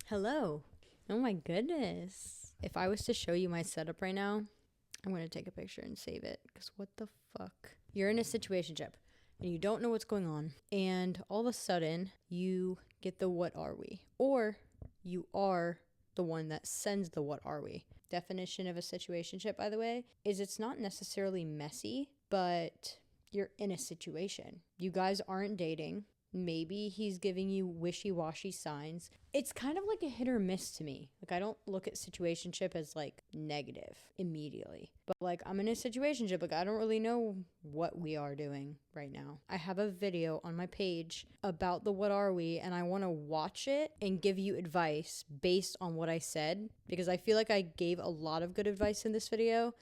Hello. Oh my goodness. If I was to show you my setup right now, I'm going to take a picture and save it because what the fuck? You're in a situationship and you don't know what's going on, and all of a sudden you get the what are we? Or you are the one that sends the what are we. Definition of a situationship, by the way, is it's not necessarily messy, but you're in a situation. You guys aren't dating. Maybe he's giving you wishy-washy signs. It's kind of like a hit or miss to me. Like, I don't look at situationship as like negative immediately. But like, I'm in a situationship, like I don't really know what we are doing right now. I have a video on my page about the what are we, and I want to watch it and give you advice based on what I said, because I feel like I gave a lot of good advice in this video,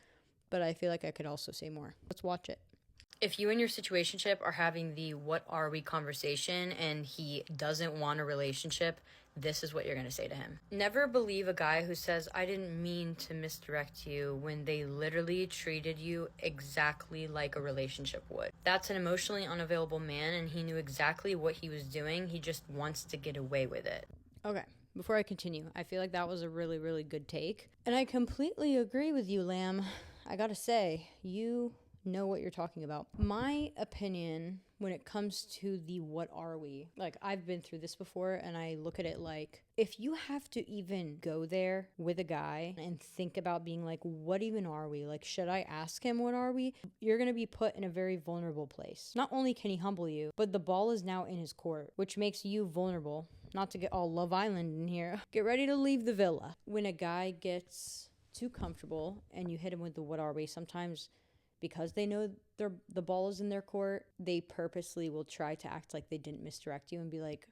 but I feel like I could also say more. Let's watch it. If you and your situationship are having the what are we conversation and he doesn't want a relationship, this is what you're going to say to him. Never believe a guy who says, I didn't mean to misdirect you, when they literally treated you exactly like a relationship would. That's an emotionally unavailable man, and he knew exactly what he was doing. He just wants to get away with it. Okay. Before I continue, I feel like that was a really, really good take. And I completely agree with you, Lamb. I gotta say, you know what you're talking about. My opinion when it comes to the what are we, like I've been through this before, and I look at it like, if you have to even go there with a guy and think about being like, what even are we? Like, should I ask him what are we? You're gonna be put in a very vulnerable place. Not only can he humble you, but the ball is now in his court, which makes you vulnerable. Not to get all Love Island in here. Get ready to leave the villa. When a guy gets too comfortable and you hit him with the what are we, sometimes because they know the ball is in their court, they purposely will try to act like they didn't misdirect you and be like,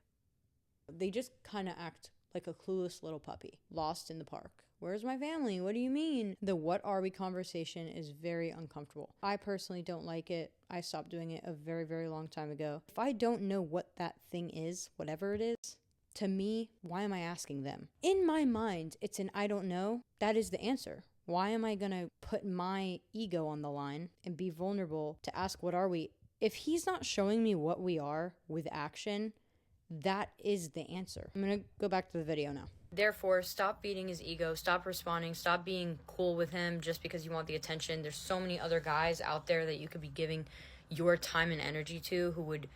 they just kind of act like a clueless little puppy lost in the park. Where's my family? What do you mean? The what are we conversation is very uncomfortable. I personally don't like it. I stopped doing it a very, very long time ago. If I don't know what that thing is, whatever it is, to me, why am I asking them? In my mind, it's an I don't know. That is the answer. Why am I going to put my ego on the line and be vulnerable to ask what are we? If he's not showing me what we are with action, that is the answer. I'm going to go back to the video now. Therefore, stop beating his ego, stop responding, stop being cool with him just because you want the attention. There's so many other guys out there that you could be giving your time and energy to who would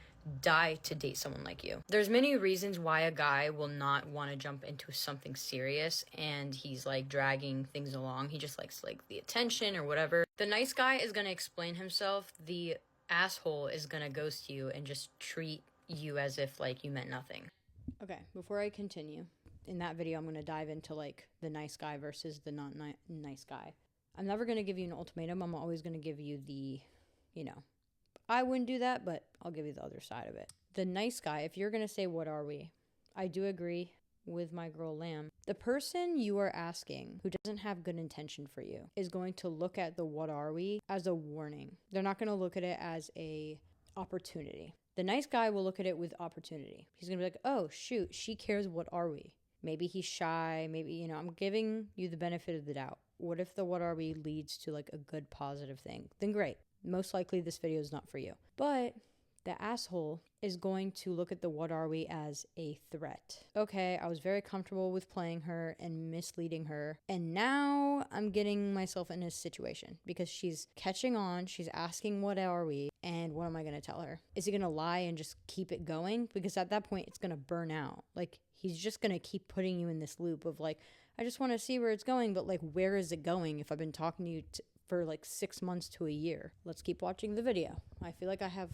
die to date someone like you. There's many reasons why a guy will not want to jump into something serious and he's like dragging things along. He just likes like the attention or whatever. The nice guy is going to explain himself. The asshole is going to ghost you and just treat you as if like you meant nothing. Okay, before I continue, in that video I'm going to dive into like the nice guy versus the not nice guy. I'm never going to give you an ultimatum. I'm always going to give you the, I wouldn't do that, but I'll give you the other side of it. The nice guy, if you're going to say, what are we? I do agree with my girl Lamb. The person you are asking who doesn't have good intention for you is going to look at the what are we as a warning. They're not going to look at it as a opportunity. The nice guy will look at it with opportunity. He's going to be like, oh, shoot, she cares, what are we? Maybe he's shy. Maybe, I'm giving you the benefit of the doubt. What if the what are we leads to like a good positive thing? Then great. Most likely this video is not for you. But the asshole is going to look at the what are we as a threat. Okay, I was very comfortable with playing her and misleading her, and now I'm getting myself in a situation because she's catching on, she's asking what are we, and what am I going to tell her? Is he going to lie and just keep it going? Because at that point it's going to burn out. Like, he's just going to keep putting you in this loop of like, I just want to see where it's going, but like, where is it going if I've been talking to you for like 6 months to a year? Let's keep watching the video. I feel like I have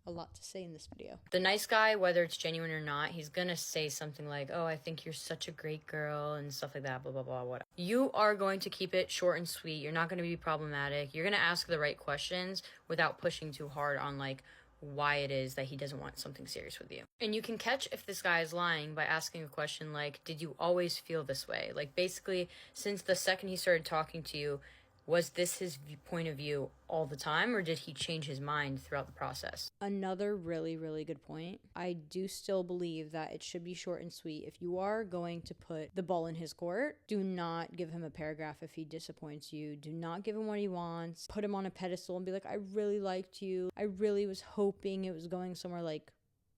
a lot to say in this video. The nice guy, whether it's genuine or not, he's gonna say something like, oh, I think you're such a great girl and stuff like that, blah, blah, blah, whatever. You are going to keep it short and sweet. You're not gonna be problematic. You're gonna ask the right questions without pushing too hard on like why it is that he doesn't want something serious with you. And you can catch if this guy is lying by asking a question like, did you always feel this way? Like, basically, since the second he started talking to you, was this his point of view all the time, or did he change his mind throughout the process? Another really, really good point. I do still believe that it should be short and sweet. If you are going to put the ball in his court, do not give him a paragraph if he disappoints you. Do not give him what he wants. Put him on a pedestal and be like, I really liked you. I really was hoping it was going somewhere. Like,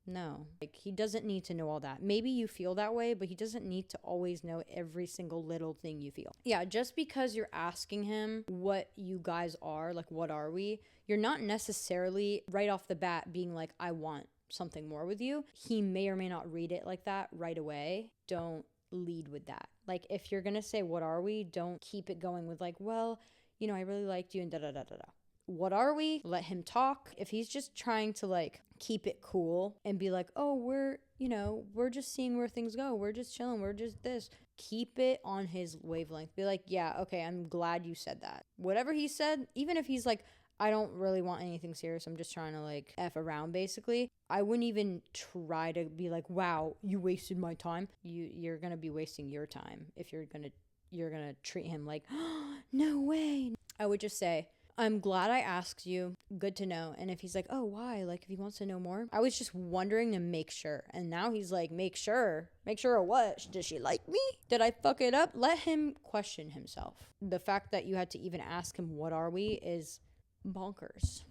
No, like he doesn't need to know all that. Maybe you feel that way, but he doesn't need to always know every single little thing you feel. Yeah, just because you're asking him what you guys are, like what are we, you're not necessarily right off the bat being like, I want something more with you. He may or may not read it like that right away. Don't lead with that. Like if you're gonna say what are we, don't keep it going with like, well, you know, I really liked you and da da da da da. What are we? Let him talk. If he's just trying to like keep it cool and be like, oh, we're, you know, we're just seeing where things go. We're just chilling. We're just this. Keep it on his wavelength. Be like, yeah, okay, I'm glad you said that. Whatever he said, even if he's like, I don't really want anything serious. I'm just trying to like F around basically. I wouldn't even try to be like, wow, you wasted my time. You're going to be wasting your time if you're going to treat him like, oh, no way. I would just say, I'm glad I asked you. Good to know. And if he's like, oh, why? Like, if he wants to know more, I was just wondering to make sure. And now he's like, make sure. Make sure of what? Does she like me? Did I fuck it up? Let him question himself. The fact that you had to even ask him, what are we, is bonkers.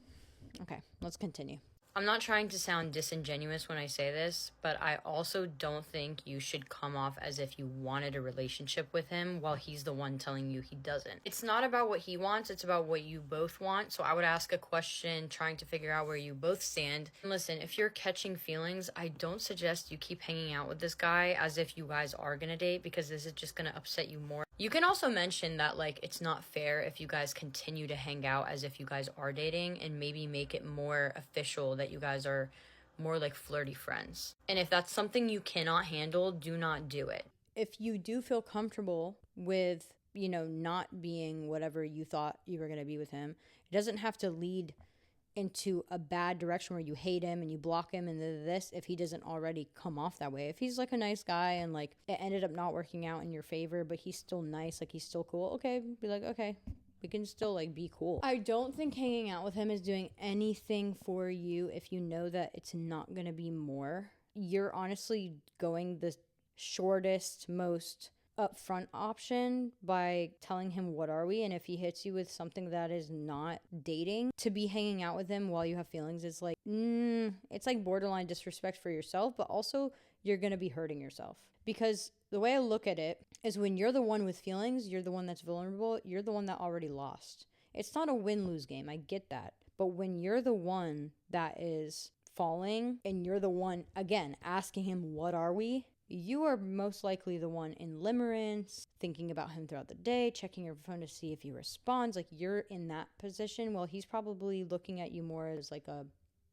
Okay, let's continue. I'm not trying to sound disingenuous when I say this, but I also don't think you should come off as if you wanted a relationship with him while he's the one telling you he doesn't. It's not about what he wants, it's about what you both want. So I would ask a question trying to figure out where you both stand. And listen, if you're catching feelings, I don't suggest you keep hanging out with this guy as if you guys are gonna date, because this is just gonna upset you more. You can also mention that like it's not fair if you guys continue to hang out as if you guys are dating, and maybe make it more official that you guys are more like flirty friends. And if that's something you cannot handle, do not do it. If you do feel comfortable with, you know, not being whatever you thought you were going to be with him, it doesn't have to lead into a bad direction where you hate him and you block him and this, if he doesn't already come off that way. If he's like a nice guy and like it ended up not working out in your favor, but he's still nice, like he's still cool, okay, be like, okay, we can still like be cool. I don't think hanging out with him is doing anything for you if you know that it's not gonna be more. You're honestly going the shortest, most upfront option by telling him what are we, and if he hits you with something that is not dating, to be hanging out with him while you have feelings is like it's like borderline disrespect for yourself, but also you're gonna be hurting yourself. Because the way I look at it is, when you're the one with feelings, you're the one that's vulnerable, you're the one that already lost. It's not a win-lose game, I get that, but when you're the one that is falling and you're the one again asking him what are we, you are most likely the one in limerence, thinking about him throughout the day, checking your phone to see if he responds. Like, you're in that position. Well, he's probably looking at you more as like a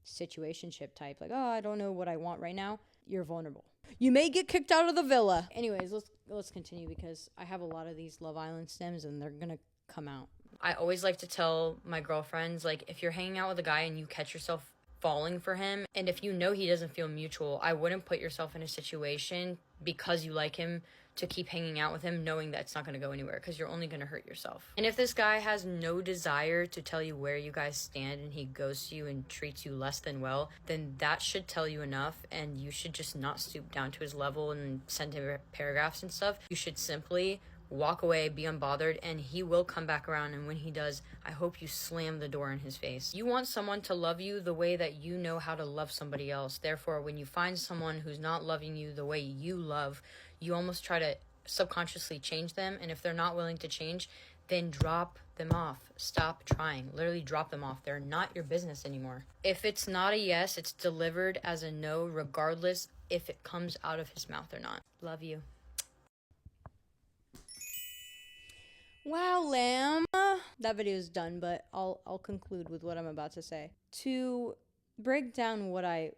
situationship type. Like, oh, I don't know what I want right now. You're vulnerable. You may get kicked out of the villa. Anyways, let's continue, because I have a lot of these Love Island stems and they're gonna come out. I always like to tell my girlfriends, like, if you're hanging out with a guy and you catch yourself falling for him, and if you know he doesn't feel mutual, I wouldn't put yourself in a situation because you like him to keep hanging out with him knowing that it's not going to go anywhere, because you're only going to hurt yourself. And if this guy has no desire to tell you where you guys stand and he ghosts you and treats you less than well, then that should tell you enough, and you should just not stoop down to his level and send him paragraphs and stuff. You should simply walk away, be unbothered, and he will come back around. And when he does, I hope you slam the door in his face. You want someone to love you the way that you know how to love somebody else. Therefore, when you find someone who's not loving you the way you love, you almost try to subconsciously change them. And if they're not willing to change, then drop them off. Stop trying. Literally drop them off. They're not your business anymore. If it's not a yes, it's delivered as a no, regardless if it comes out of his mouth or not. Love you. Wow, lamb. That video is done, but I'll conclude with what I'm about to say. To break down what I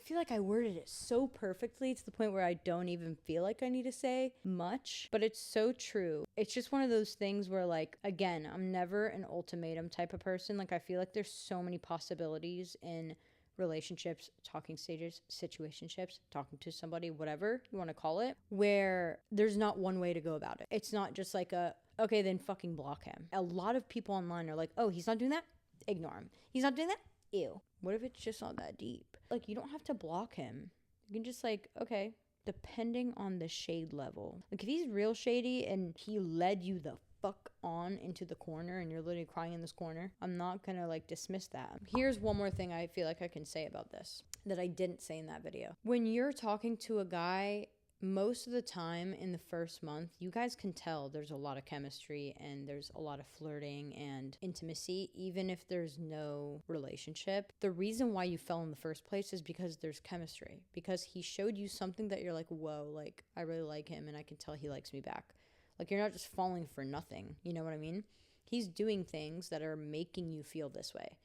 feel like I worded it so perfectly to the point where I don't even feel like I need to say much, but it's so true. It's just one of those things where, like, again, I'm never an ultimatum type of person. Like, I feel like there's so many possibilities in relationships, talking stages, situationships, talking to somebody, whatever you want to call it, where there's not one way to go about it. It's not just like okay, then fucking block him. A lot of people online are like, oh, he's not doing that? Ignore him. He's not doing that? Ew. What if it's just not that deep? Like, you don't have to block him. You can just like, okay, depending on the shade level. Like, if he's real shady and he led you the fuck on into the corner and you're literally crying in this corner, I'm not gonna like dismiss that. Here's one more thing I feel like I can say about this. that I didn't say in that video. When you're talking to a guy, most of the time in the first month, you guys can tell there's a lot of chemistry and there's a lot of flirting and intimacy, even if there's no relationship. The reason why you fell in the first place is because there's chemistry, because he showed you something that you're like, whoa, like I really like him and I can tell he likes me back. Like you're not just falling for nothing. You know what I mean? He's doing things that are making you feel this way,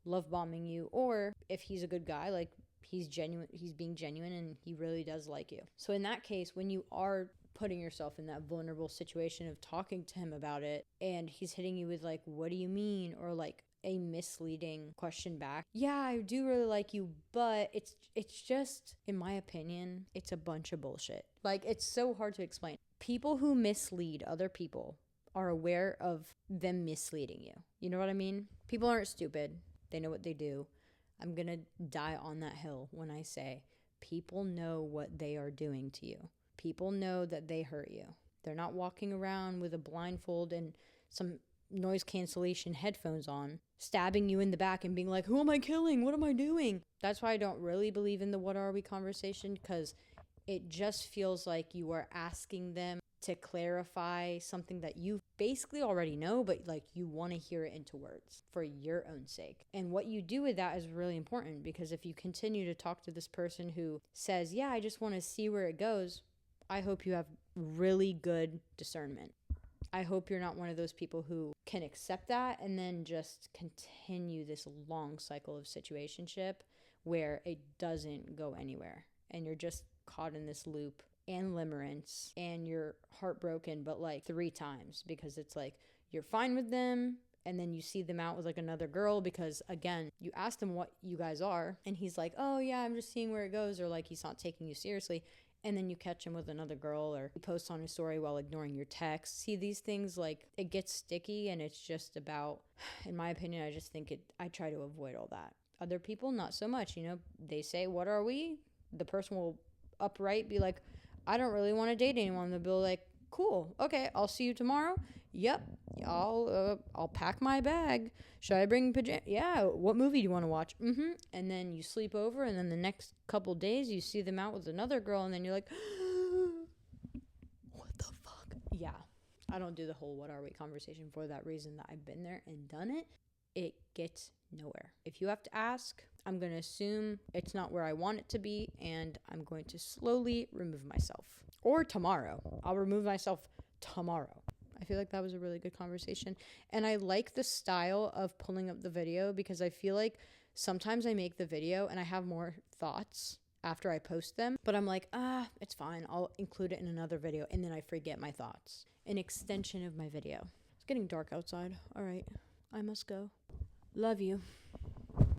love bombing you, or if he's a good guy, like he's being genuine and he really does like you. So in that case, when you are putting yourself in that vulnerable situation of talking to him about it and he's hitting you with like, what do you mean? Or like a misleading question back. Yeah, I do really like you, but it's just, in my opinion, it's a bunch of bullshit. Like it's so hard to explain. People who mislead other people are aware of them misleading you. You know what I mean? People aren't stupid. They know what they do. I'm going to die on that hill when I say people know what they are doing to you. People know that they hurt you. They're not walking around with a blindfold and some noise cancellation headphones on, stabbing you in the back and being like, who am I killing? What am I doing? That's why I don't really believe in the what are we conversation, because it just feels like you are asking them to clarify something that you basically already know, but like you want to hear it into words for your own sake. And what you do with that is really important, because if you continue to talk to this person who says, yeah, I just want to see where it goes, I hope you have really good discernment. I hope you're not one of those people who can accept that and then just continue this long cycle of situationship where it doesn't go anywhere and you're just caught in this loop and limerence and you're heartbroken, but like 3 times, because it's like you're fine with them and then you see them out with like another girl because, again, you asked him what you guys are and he's like, oh yeah, I'm just seeing where it goes, or like he's not taking you seriously. And then you catch him with another girl, or he posts on his story while ignoring your texts. See, these things, like, it gets sticky, and it's just about, in my opinion, I just think I try to avoid all that. Other people, not so much. You know, they say, what are we? The person will upright be like, I don't really want to date anyone. They'll be like, cool, okay, I'll see you tomorrow. Yep, I'll pack my bag. Should I bring pajamas? Yeah, what movie do you want to watch? And then you sleep over, and then the next couple days you see them out with another girl, and then you're like, what the fuck? Yeah, I don't do the whole what are we conversation for that reason, that I've been there and done it. It gets nowhere. If you have to ask, I'm going to assume it's not where I want it to be, and I'm going to slowly remove myself. Or tomorrow. I'll remove myself tomorrow. I feel like that was a really good conversation. And I like the style of pulling up the video, because I feel like sometimes I make the video and I have more thoughts after I post them, but I'm like, it's fine. I'll include it in another video, and then I forget my thoughts. An extension of my video. It's getting dark outside. All right, I must go. Love you.